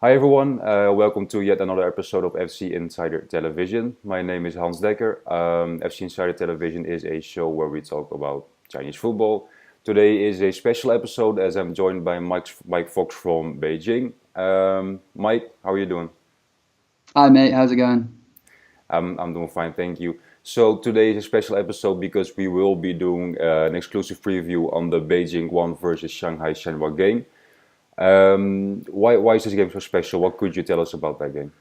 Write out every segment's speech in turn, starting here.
Hi everyone, welcome to yet another episode of FC Insider Television. My name is Hans Dekker. FC Insider Television is a show where we talk about Chinese football. Today is a special episode as I'm joined by Mike Fox from Beijing. Mike, how are you doing? Hi mate, how's it going? I'm doing fine, thank you. So today is a special episode because we will be doing an exclusive preview on the Beijing Guoan versus Shanghai Shenhua game. Why is this game so special? What could you tell us about that game?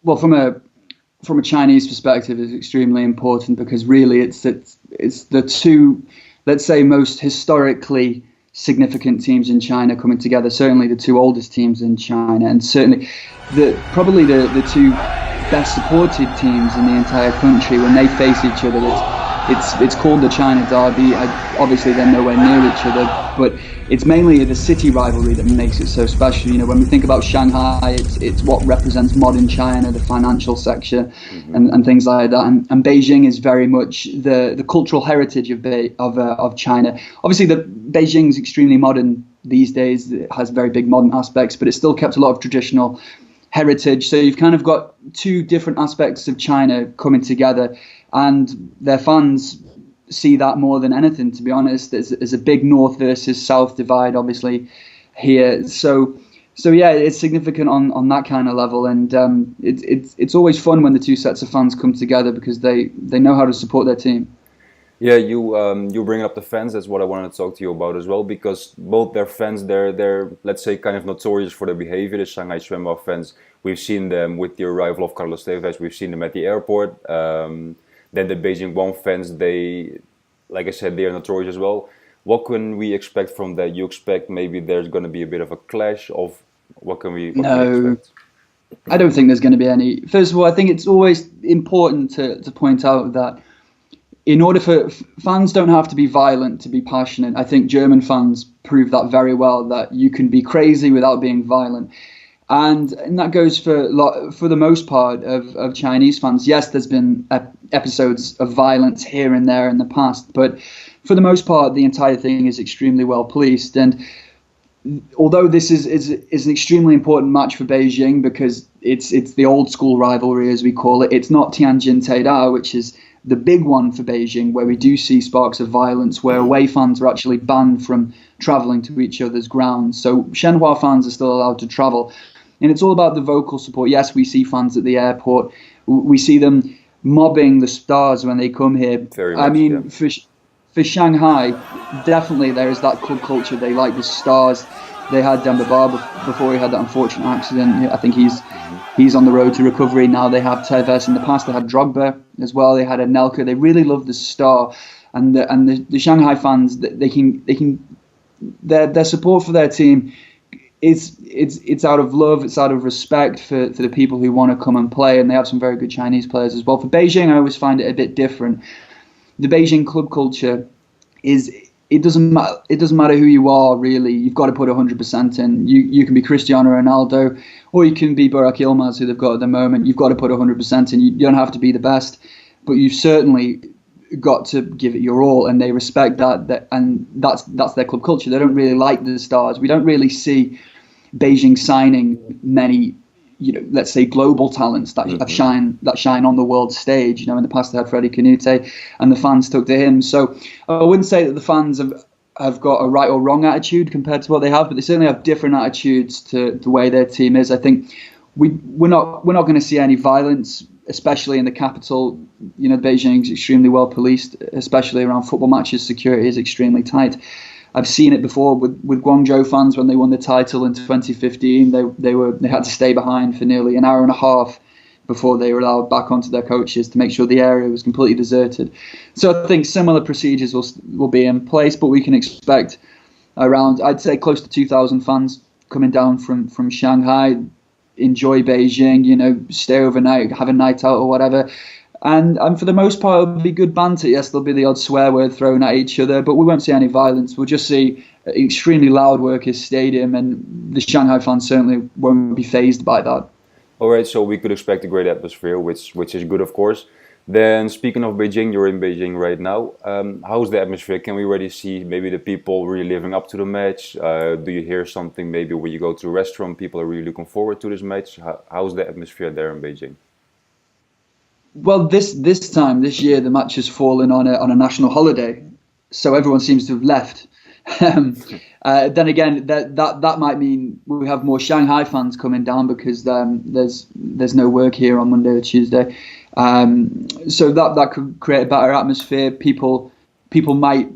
Well, from a Chinese perspective, it's extremely important because really it's the two, let's say, most historically significant teams in China coming together. Certainly the two oldest teams in China, and certainly probably the two best supported teams in the entire country. When they face each other, it's called the China Derby. Obviously, they're nowhere near each other, but it's mainly the city rivalry that makes it so special. You know, when we think about Shanghai, it's what represents modern China, the financial sector, and things like that. And Beijing is very much the cultural heritage of China. Obviously, Beijing is extremely modern these days. It has very big modern aspects, but it still kept a lot of traditional heritage. So you've kind of got two different aspects of China coming together, and their fans see that more than anything, to be honest. There's a big north versus south divide, obviously, here. So yeah, it's significant on that kind of level, and it's always fun when the two sets of fans come together because they know how to support their team. Yeah, you bring up the fans. That's what I wanted to talk to you about as well, because both their fans, they're let's say kind of notorious for their behavior. The Shanghai Shenhua fans, we've seen them with the arrival of Carlos Tevez. We've seen them at the airport. Then the Beijing Guoan fans, like I said, they are notorious as well. What can we expect from that? You expect maybe there's going to be a bit of a clash of what can we No, expect? I don't think there's going to be any. First of all, I think it's always important to point out that in order for fans don't have to be violent to be passionate. I think German fans prove that very well, that you can be crazy without being violent. And that goes for the most part of Chinese fans. Yes, there's been episodes of violence here and there in the past, but for the most part, the entire thing is extremely well policed. And although this is an extremely important match for Beijing because it's the old school rivalry, as we call it, it's not Tianjin Taidao, which is the big one for Beijing, where we do see sparks of violence, where away fans are actually banned from travelling to each other's grounds. So Shenhua fans are still allowed to travel. And it's all about the vocal support. Yes, we see fans at the airport. We see them mobbing the stars when they come here. Very much, I mean, yeah. for Shanghai, definitely there is that club culture. They like the stars. They had Demba Ba before he had that unfortunate accident. I think he's on the road to recovery now. They have Tevez. In the past, they had Drogba as well. They had Anelka. They really love the star, and the Shanghai fans. Their support for their team. It's out of love, it's out of respect for the people who want to come and play, and they have some very good Chinese players as well. For Beijing, I always find it a bit different. The Beijing club culture it doesn't matter who you are, really. You've got to put 100% in. You can be Cristiano Ronaldo, or you can be Burak Yilmaz, who they've got at the moment. You've got to put 100% in. You don't have to be the best, but you've certainly got to give it your all, and they respect that and that's their club culture. They don't really like the stars. We don't really see Beijing signing many, let's say global talents that shine on the world stage. In the past they had Freddie Canute, and the fans took to him. So I wouldn't say that the fans have got a right or wrong attitude compared to what they have, but they certainly have different attitudes to the way their team is. I think we're not going to see any violence, especially in the capital. Beijing is extremely well policed, especially around football matches. Security is extremely tight. I've seen it before with Guangzhou fans when they won the title in 2015. They had to stay behind for nearly an hour and a half before they were allowed back onto their coaches to make sure the area was completely deserted. So I think similar procedures will be in place, but we can expect around, I'd say, close to 2,000 fans coming down from Shanghai, enjoy Beijing, stay overnight, have a night out or whatever. And for the most part, it'll be good banter. Yes, there'll be the odd swear word thrown at each other, but we won't see any violence. We'll just see an extremely loud workers' stadium, and the Shanghai fans certainly won't be fazed by that. All right, so we could expect a great atmosphere, which is good, of course. Then, speaking of Beijing, you're in Beijing right now. How's the atmosphere? Can we already see maybe the people really living up to the match? Do you hear something maybe when you go to a restaurant, people are really looking forward to this match? How's the atmosphere there in Beijing? Well, this year, the match has fallen on a national holiday, so everyone seems to have left. Then again, that might mean we have more Shanghai fans coming down because there's no work here on Monday or Tuesday. So that could create a better atmosphere. People might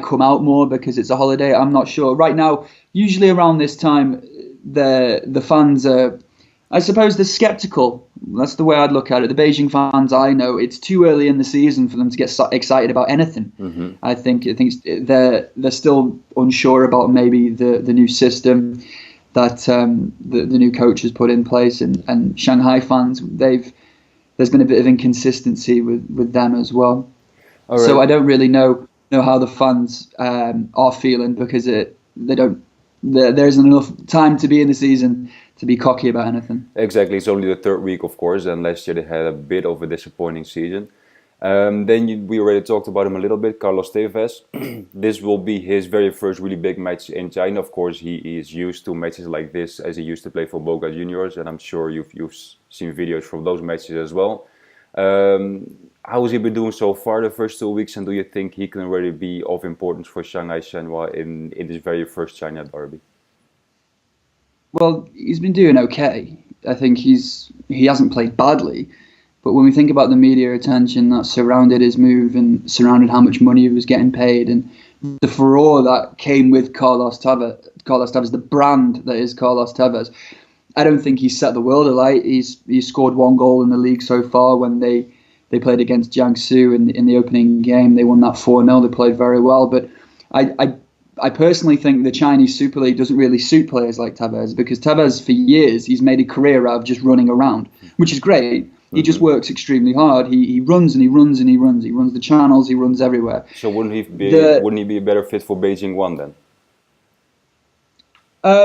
come out more because it's a holiday. I'm not sure. Right now, usually around this time, the fans are, I suppose, they're skeptical. That's the way I'd look at it. The Beijing fans, I know, it's too early in the season for them to get excited about anything. Mm-hmm. I think they're still unsure about maybe the new system that the new coach has put in place, and Shanghai fans, there's been a bit of inconsistency with them as well. Right. So I don't really know how the fans are feeling because there isn't enough time to be in the season to be cocky about anything. Exactly, it's only the third week, of course, and last year they had a bit of a disappointing season. We already talked about him a little bit, Carlos Tevez. This will be his very first really big match in China. Of course, he is used to matches like this as he used to play for Boca Juniors, and I'm sure you've seen videos from those matches as well. How has he been doing so far the first 2 weeks, and do you think he can already be of importance for Shanghai Shenhua in this very first China derby? Well, he's been doing okay. I think he hasn't played badly. But when we think about the media attention that surrounded his move and surrounded how much money he was getting paid and the furore that came with Carlos Tevez, the brand that is Carlos Tevez, I don't think he's set the world alight. He's scored 1 goal in the league so far when they played against Jiangsu in the opening game. They won that 4-0. They played very well. But I personally think the Chinese Super League doesn't really suit players like Tevez because Tevez, for years, he's made a career out of just running around, which is great. He just works extremely hard. He runs and he runs and he runs. He runs the channels. He runs everywhere. So wouldn't he be a better fit for Beijing 1 then?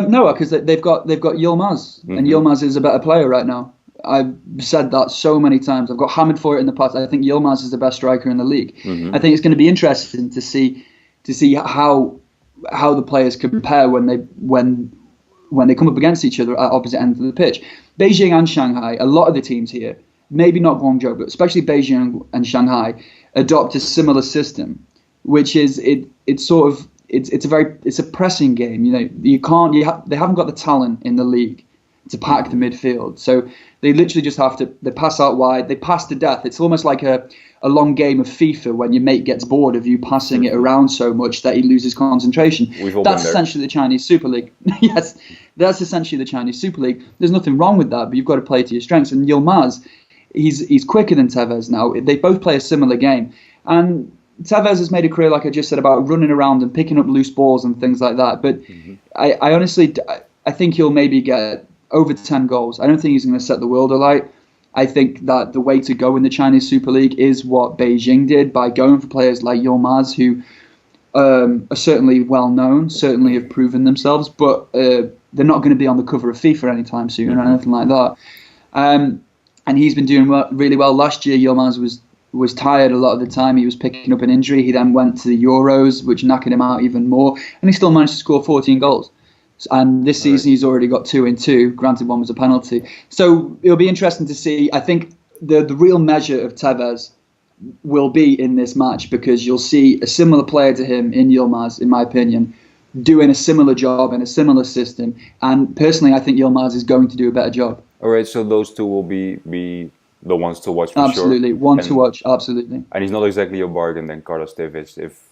No, because they've got Yilmaz, and Yilmaz is a better player right now. I've said that so many times. I've got hammered for it in the past. I think Yilmaz is the best striker in the league. I think it's going to be interesting to see how the players compare when they come up against each other at opposite ends of the pitch. Beijing and Shanghai, a lot of the teams here, maybe not Guangzhou, but especially Beijing and Shanghai, adopt a similar system, which is it's a pressing game. You know, they haven't got the talent in the league to pack the midfield, so they literally just they pass out wide, they pass to death. It's almost like a long game of FIFA when your mate gets bored of you passing it around so much that he loses concentration. That's essentially the Chinese Super League. Yes, that's essentially the Chinese Super League. There's nothing wrong with that, but you've got to play to your strengths. And Yilmaz, he's quicker than Tevez now. They both play a similar game. And Tevez has made a career, like I just said, about running around and picking up loose balls and things like that. But I honestly think he'll maybe get over 10 goals. I don't think he's going to set the world alight. I think that the way to go in the Chinese Super League is what Beijing did by going for players like Yilmaz, who are certainly well known, certainly have proven themselves, but they're not going to be on the cover of FIFA anytime soon or anything like that. And he's been doing really well. Last year, Yilmaz was tired a lot of the time. He was picking up an injury. He then went to the Euros, which knackered him out even more, and he still managed to score 14 goals. And this season he's already got 2 in 2. Granted, one was a penalty. So it'll be interesting to see. I think the real measure of Tevez will be in this match because you'll see a similar player to him in Yilmaz, in my opinion, doing a similar job in a similar system. And personally, I think Yilmaz is going to do a better job. All right, so those two will be the ones to watch for absolutely. sure. One to watch, absolutely. And he's not exactly a bargain then, Carlos Tevez, if...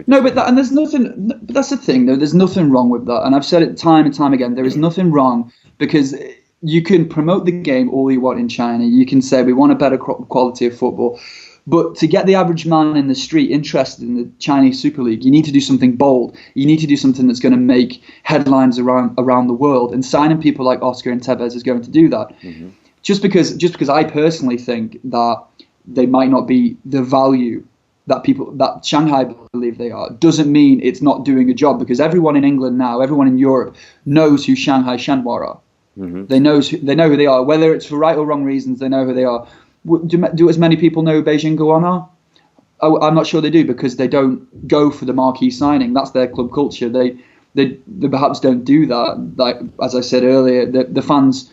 No, but there's nothing. But that's the thing, though. There's nothing wrong with that, and I've said it time and time again. There is nothing wrong because you can promote the game all you want in China. You can say we want a better quality of football, but to get the average man in the street interested in the Chinese Super League, you need to do something bold. You need to do something that's going to make headlines around the world. And signing people like Oscar and Tevez is going to do that. Just because I personally think that they might not be the value that Shanghai believe they are, doesn't mean it's not doing a job, because everyone in England now, everyone in Europe knows who Shanghai Shenhua are. They know who they are, whether it's for right or wrong reasons. They know who they are. Do as many people know who Beijing Guoan are? I'm not sure they do, because they don't go for the marquee signing. That's their club culture. They perhaps don't do that. Like, as I said earlier, the fans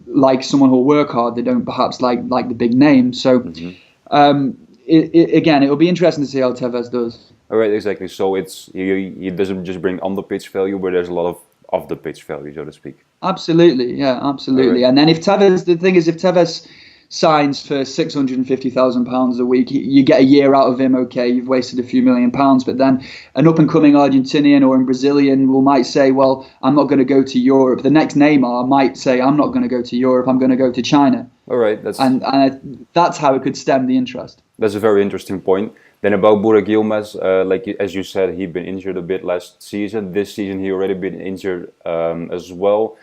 like someone who'll work hard. They don't perhaps like the big name. So again, it will be interesting to see how Tevez does. All right, exactly. So he doesn't just bring on the pitch value, but there's a lot of off the pitch value, so to speak. Absolutely, yeah, absolutely. Right. And then if Tevez signs for £650,000 a week, you get a year out of him. Okay, you've wasted a few £1,000,000, but then an up-and-coming Argentinian or a Brazilian might say, well, I'm not going to go to Europe. The next Neymar might say, I'm not going to go to Europe, I'm going to go to China. All right, that's how it could stem the interest. That's a very interesting point. Then about Burak Yilmaz, as you said, he'd been injured a bit last season. This season he already been injured as well.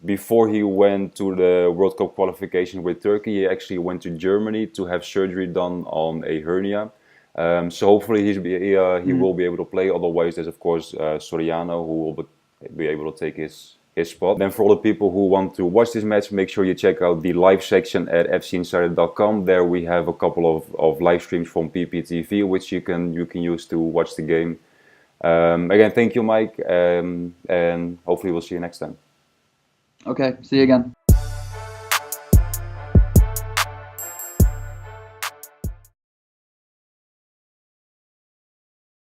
Before he went to the World Cup qualification with Turkey, he actually went to Germany to have surgery done on a hernia. So hopefully he will be able to play. Otherwise, there's of course Soriano, who will be able to take his spot. Then for all the people who want to watch this match, make sure you check out the live section at FCInsider.com. There we have a couple of live streams from PPTV, which you can use to watch the game. Again, thank you, Mike, and hopefully we'll see you next time. Okay, see you again.